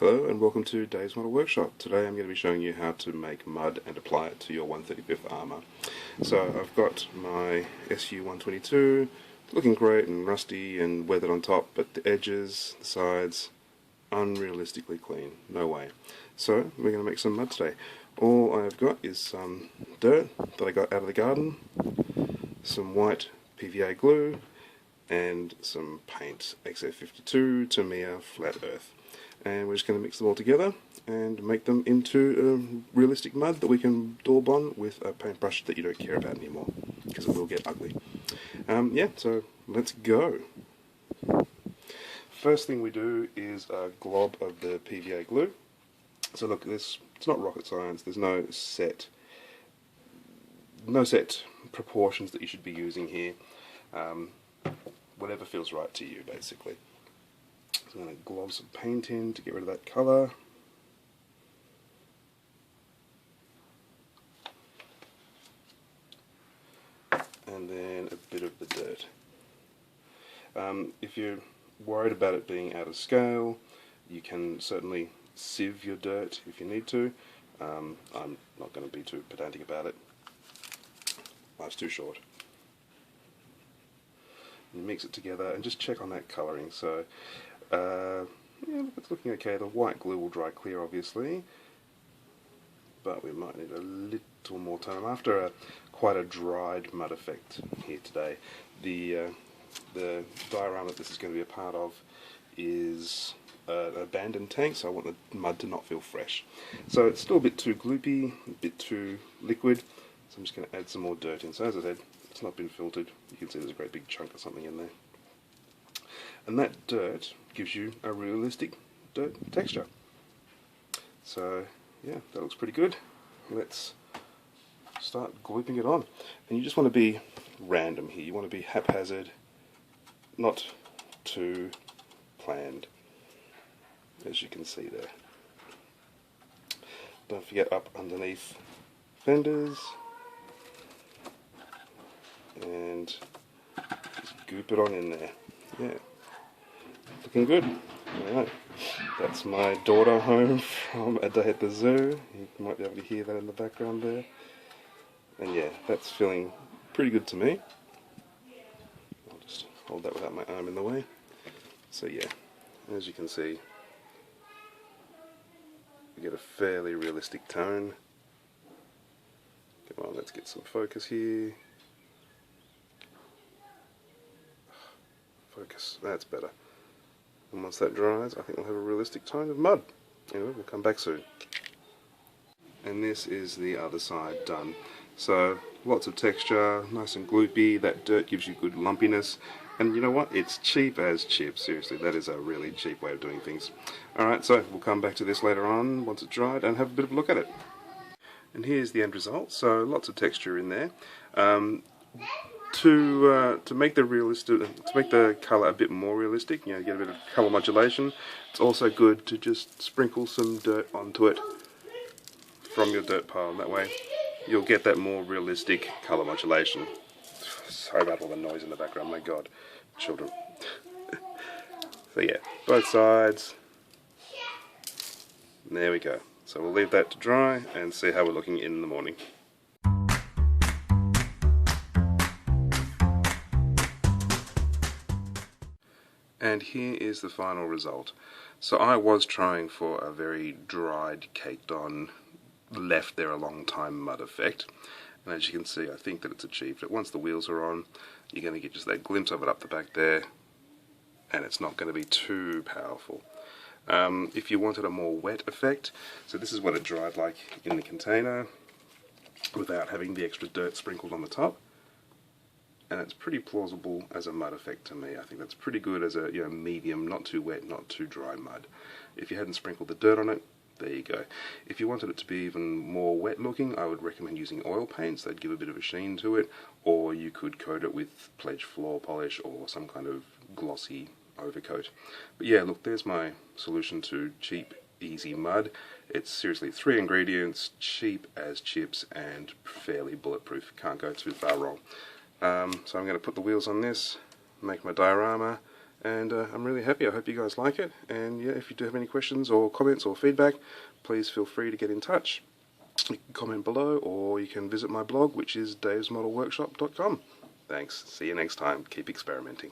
Hello and welcome to Dave's Model Workshop. Today I'm going to be showing you how to make mud and apply it to your 135th armour. So I've got my SU-122, looking great and rusty and weathered on top, but the edges, the sides, unrealistically clean. No way. So we're going to make some mud today. All I've got is some dirt that I got out of the garden, some white Pva glue, and some paint, XF52 Tamiya Flat Earth. And we're just going to mix them all together and make them into realistic mud that we can daub on with a paintbrush that you don't care about anymore, because it will get ugly. Yeah, so let's go. First thing we do is a glob of the Pva glue. So look, it's not rocket science. There's no set proportions that you should be using here. Whatever feels right to you, basically. So I'm going to glob some paint in to get rid of that colour. And then a bit of the dirt. If you're worried about it being out of scale, you can certainly sieve your dirt if you need to. I'm not going to be too pedantic about it. Life's too short. You mix it together and just check on that colouring. So yeah, it's looking okay. The white glue will dry clear, obviously, but we might need a little more time. After quite a dried mud effect here today, the diorama that this is going to be a part of is an abandoned tank, so I want the mud to not feel fresh. So it's still a bit too gloopy, a bit too liquid, so I'm just going to add some more dirt in. So as I said, it's not been filtered. You can see there's a great big chunk of something in there. And that dirt gives you a realistic dirt texture. So yeah, that looks pretty good. Let's start glooping it on. And you just want to be random here. You want to be haphazard, not too planned, as you can see there. Don't forget up underneath fenders, and just goop it on in there. Yeah. Looking good. Alright, that's my daughter home from a day at the zoo. You might be able to hear that in the background there. And yeah, that's feeling pretty good to me. I'll just hold that without my arm in the way. So yeah, as you can see, we get a fairly realistic tone. Come on, let's get some focus here. Focus, that's better. And once that dries, I think we'll have a realistic tone of mud. Anyway, we'll come back soon. And this is the other side done. So, lots of texture, nice and gloopy. That dirt gives you good lumpiness. And you know what? It's cheap as chips. Seriously, that is a really cheap way of doing things. Alright, so we'll come back to this later on, once it's dried, and have a bit of a look at it. And here's the end result. So, lots of texture in there. To make the colour a bit more realistic, you know, get a bit of colour modulation, it's also good to just sprinkle some dirt onto it from your dirt pile. That way you'll get that more realistic colour modulation. Sorry about all the noise in the background, my god, children. So yeah, both sides. There we go. So we'll leave that to dry and see how we're looking in the morning. And here is the final result. So I was trying for a very dried, caked on, left there a long time mud effect. And as you can see, I think that it's achieved it. Once the wheels are on, you're going to get just that glimpse of it up the back there, and it's not going to be too powerful. If you wanted a more wet effect, so this is what it dried like in the container, without having the extra dirt sprinkled on the top. And it's pretty plausible as a mud effect to me. I think that's pretty good as a medium, not too wet, not too dry mud. If you hadn't sprinkled the dirt on it, there you go. If you wanted it to be even more wet looking, I would recommend using oil paints. They'd give a bit of a sheen to it, or you could coat it with Pledge floor polish or some kind of glossy overcoat. But yeah, look, there's my solution to cheap, easy mud. It's seriously 3 ingredients, cheap as chips, and fairly bulletproof. Can't go too far wrong. So I'm going to put the wheels on this, make my diorama, and I'm really happy. I hope you guys like it, and yeah, if you do have any questions or comments or feedback, please feel free to get in touch. You can comment below, or you can visit my blog, which is davesmodelworkshop.com. Thanks. See you next time. Keep experimenting.